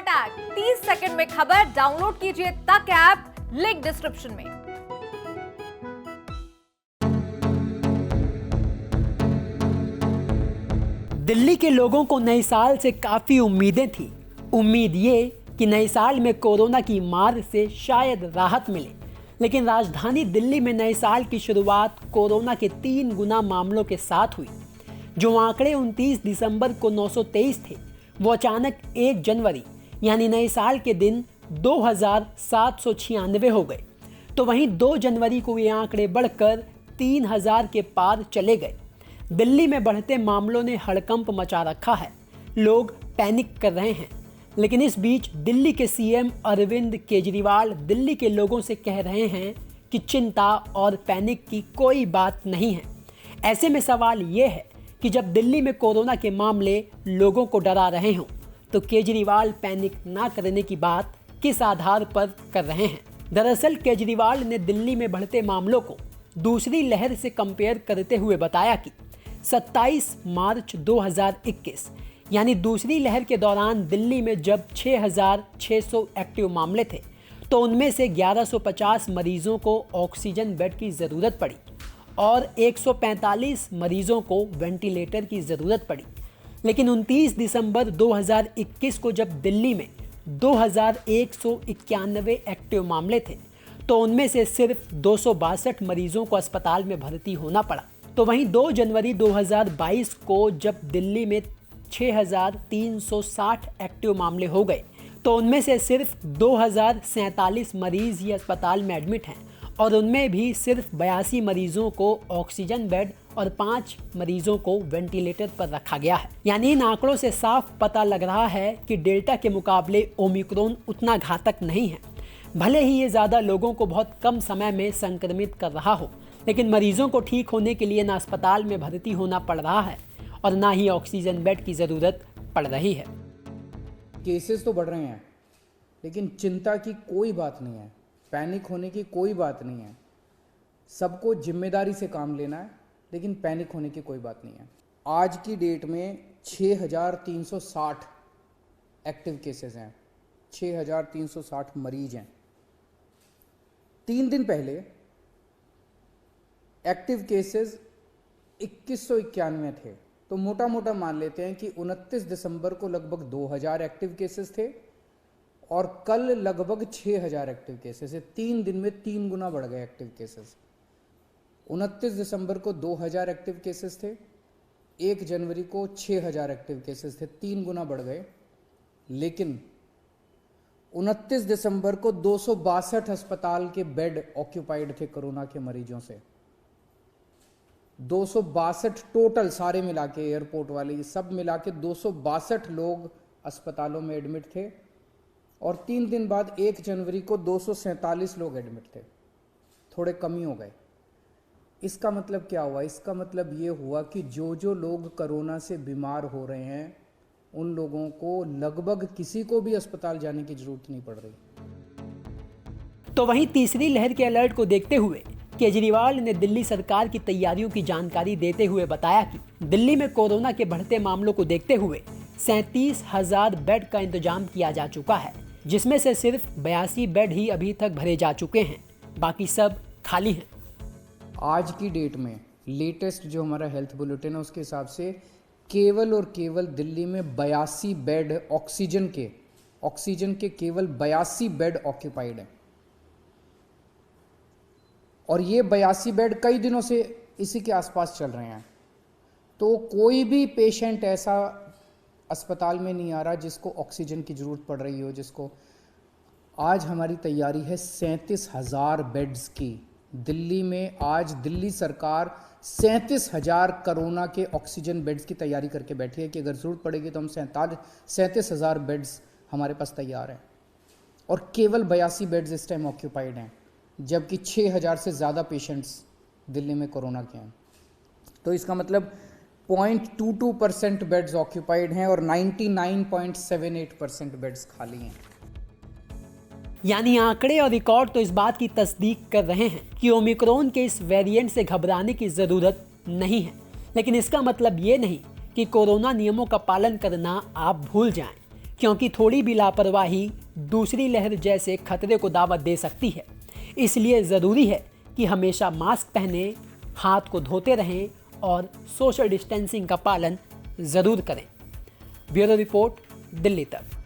Attack 30 second में खबर download कीजिए तक ऐप, लिंक डिस्क्रिप्शन में। दिल्ली के लोगों को नए साल से काफी उम्मीदें थी। उम्मीद ये कि नए साल में कोरोना की मार से शायद राहत मिले, लेकिन राजधानी दिल्ली में नए साल की शुरुआत कोरोना के 3 गुना मामलों के साथ हुई। जो आंकड़े 29 दिसंबर को 923 थे, वो अचानक 1 जनवरी यानी नए साल के दिन 2796 हो गए। तो वहीं 2 जनवरी को ये आंकड़े बढ़कर 3000 के पार चले गए। दिल्ली में बढ़ते मामलों ने हड़कंप मचा रखा है। लोग पैनिक कर रहे हैं, लेकिन इस बीच दिल्ली के सीएम अरविंद केजरीवाल दिल्ली के लोगों से कह रहे हैं कि चिंता और पैनिक की कोई बात नहीं है। ऐसे में सवाल ये है कि जब दिल्ली में कोरोना के मामले लोगों को डरा रहे हों, तो केजरीवाल पैनिक ना करने की बात किस आधार पर कर रहे हैं। दरअसल केजरीवाल ने दिल्ली में बढ़ते मामलों को दूसरी लहर से कंपेयर करते हुए बताया कि 27 मार्च 2021 यानी दूसरी लहर के दौरान दिल्ली में जब 6600 एक्टिव मामले थे, तो उनमें से 1150 मरीजों को ऑक्सीजन बेड की ज़रूरत पड़ी और 145 मरीजों को वेंटिलेटर की ज़रूरत पड़ी। लेकिन 29 दिसंबर 2021 को जब दिल्ली में 2191 एक्टिव मामले थे, तो उनमें से सिर्फ 262 मरीजों को अस्पताल में भर्ती होना पड़ा। तो वहीं 2 जनवरी 2022 को जब दिल्ली में 6360 एक्टिव मामले हो गए, तो उनमें से सिर्फ 2047 मरीज ही अस्पताल में एडमिट हैं और उनमें भी सिर्फ 82 मरीजों को ऑक्सीजन बेड और 5 मरीजों को वेंटिलेटर पर रखा गया है। यानी इन आंकड़ों से साफ पता लग रहा है कि डेल्टा के मुकाबले ओमिक्रॉन उतना घातक नहीं है। भले ही ये ज़्यादा लोगों को बहुत कम समय में संक्रमित कर रहा हो, लेकिन मरीजों को ठीक होने के लिए ना अस्पताल में भर्ती होना पड़ रहा है और ना ही ऑक्सीजन बेड की ज़रूरत पड़ रही है। केसेस तो बढ़ रहे हैं, लेकिन चिंता की कोई बात नहीं है, पैनिक होने की कोई बात नहीं है। सबको जिम्मेदारी से काम लेना है, लेकिन पैनिक होने की कोई बात नहीं है। आज की डेट में 6360 एक्टिव केसेस हैं, 6360 मरीज हैं। 3 दिन पहले एक्टिव केसेस 2191 थे, तो मोटा मोटा मान लेते हैं कि 29 दिसंबर को लगभग 2000 एक्टिव केसेस थे और कल लगभग 6000 एक्टिव केसेस है। 3 दिन में 3 गुना बढ़ गए एक्टिव केसेस। 29 दिसंबर को 2000 एक्टिव केसेस थे, 1 जनवरी को 6000 एक्टिव केसेस थे, 3 गुना बढ़ गए। लेकिन 29 दिसंबर को 262 अस्पताल के बेड ऑक्यूपाइड थे कोरोना के मरीजों से। 262 टोटल, सारे मिला के, एयरपोर्ट वाले सब मिला के 262 लोग अस्पतालों में एडमिट थे और 3 दिन बाद 1 जनवरी को 247 लोग एडमिट थे। थोड़े कमी हो गए। इसका मतलब क्या हुआ? इसका मतलब ये हुआ कि जो लोग कोरोना से बीमार हो रहे हैं, उन लोगों को लगभग किसी को भी अस्पताल जाने की जरूरत नहीं पड़ रही। तो वहीं तीसरी लहर के अलर्ट को देखते हुए केजरीवाल ने दिल्ली सरकार की तैयारियों की जानकारी देते हुए बताया कि दिल्ली में कोरोना के बढ़ते मामलों को देखते हुए 37,000 बेड का इंतजाम किया जा चुका है, जिसमें से सिर्फ 82 बेड ही अभी तक भरे जा चुके हैं, बाकी सब खाली हैं। आज की डेट में लेटेस्ट जो हमारा हेल्थ बुलेटिन है, उसके हिसाब से केवल और केवल दिल्ली में 82 बेड ऑक्सीजन के केवल 82 बेड ऑक्यूपाइड हैं और ये 82 बेड कई दिनों से इसी के आसपास चल रहे हैं। तो कोई भी पेशेंट ऐसा अस्पताल में नहीं आ रहा जिसको ऑक्सीजन की ज़रूरत पड़ रही हो, जिसको। आज हमारी तैयारी है 37,000 बेड्स की। दिल्ली में आज दिल्ली सरकार 37,000 कोरोना के ऑक्सीजन बेड्स की तैयारी करके बैठी है कि अगर ज़रूरत पड़ेगी तो हम 37,000 बेड्स हमारे पास तैयार हैं और केवल 82 बेड्स इस टाइम ऑक्यूपाइड हैं, जबकि 6,000 से ज़्यादा पेशेंट्स दिल्ली में कोरोना के हैं। तो इसका मतलब 0.22% बेड्स ऑक्यूपाइड हैं और 99.78% बेड्स खाली हैं। यानी आंकड़े और रिकॉर्ड तो इस बात की तस्दीक कर रहे हैं कि ओमिक्रॉन के इस वेरिएंट से घबराने की ज़रूरत नहीं है, लेकिन इसका मतलब ये नहीं कि कोरोना नियमों का पालन करना आप भूल जाएं। क्योंकि थोड़ी भी लापरवाही दूसरी लहर जैसे खतरे को दावत दे सकती है। इसलिए ज़रूरी है कि हमेशा मास्क पहनें, हाथ को धोते रहें और सोशल डिस्टेंसिंग का पालन ज़रूर करें। ब्यूरो रिपोर्ट, दिल्ली तक।